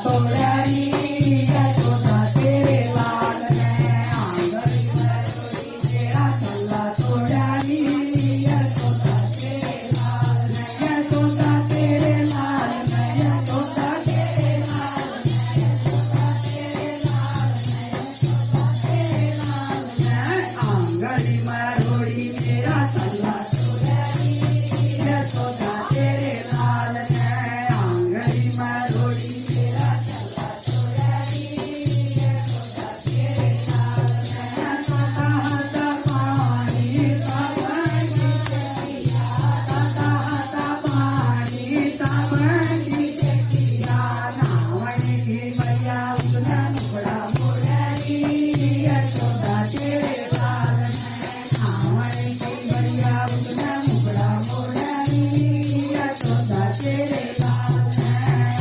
तोड़ारी यशोदा तेरे लाल ने आंगन में रोड़ी तेरा चला तोड़ारी यशोदा तेरे लाल ने यशोदा तेरे लाल ने यशोदा तेरे लाल ने यशोदा तेरे लाल ने यशोदा तेरे लाल ने आंगन में रोड़ी तेरा चला तोड़ारी यशोदा तेरे लाल ने आंगन में रोड़ी तेरा चला तोड़ारी यशोदा तेरे लाल ने ताता हाथा पानी ताबंगी चकिया ताता हाथा पानी ताबंगी चकिया नावण की मैया उसने मुखड़ा मोड़ारी यशोदा तेरे लाल ने नावण की मैया उसने मुखड़ा मोड़ारी यशोदा तेरे लाल ने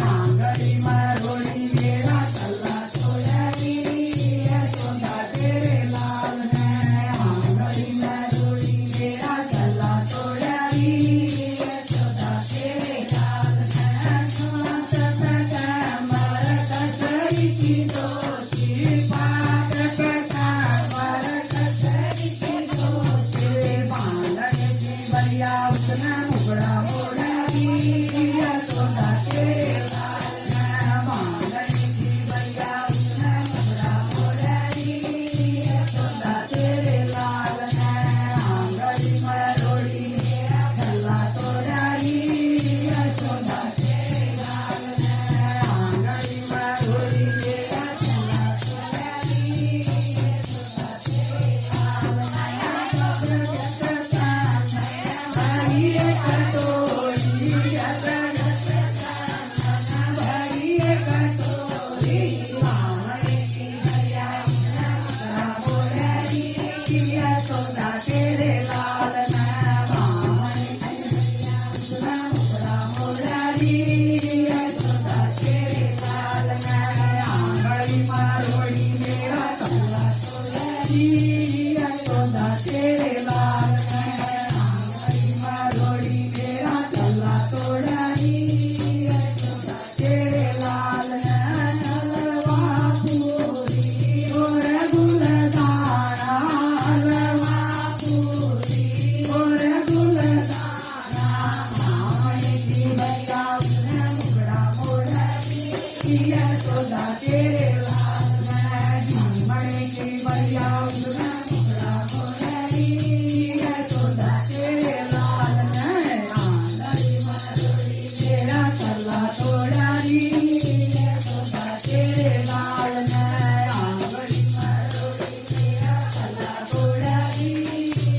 आंगन में रोड़ी मेरा चला तोड़ारी यशोदा तेरे लाल ने आंगन में रोड़ी मेरा चला तोड़ारी यशोदा तेरे लाल ने सात कमर कसरी की दोषी पाट कमर कसरी की दोषी बांधन की बलिया उसने मुखड़ा मोड़ारी यशोदा तेरे लाल ने बांधन की बलिया उसने मुखड़ा मोड़ारी यशोदा तेरे लाल ने आंगन में रोड़ी मेरा चला तोड़ारी यशोदा तेरे लाल ने आंगन में रोड़ी मेरा चला तोड़ारी यशोदा तेरे लाल ने भरी कटोरी भरी कटोरी रावण की भैया मोड़ारी यशोदा तेरे लाल ने रावण की भैया मोड़ारी यशोदा तेरे लाल ने आंगन में रोड़ी मेरा चला तोड़ारी यशोदा तेरे लाल ने आंगन में रोड़ी मेरा चला तोड़ारी यशोदा तेरे लाल ने हलवा पूरी और गुलदाना हलवा पूरी और गुलदाना रावण की भैया उसने मुखड़ा मोड़ारी यशोदा तेरे लाल ने झूमर की भैया उसने मुखड़ा मोड़ारी यशोदा तेरे लाल ने आंगन में रोड़ी मेरा चला तोड़ारी यशोदा तेरे लाल ने आंगन में रोड़ी मेरा चला तोड़ारी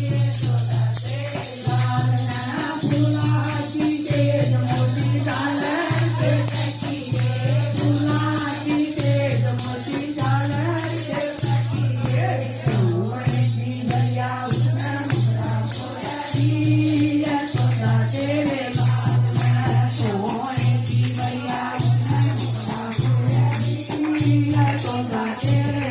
यशोदा तेरे लाल ने फूला की तेज मोती झालर के तकिए फूला की तेज मोती झालर के तकिए रावण की भैया उसने मुखड़ा मोड़ारी यशोदा तेरे लाल ने सोने की भैया उसने मुखड़ा मोड़ारी यशोदा तेरे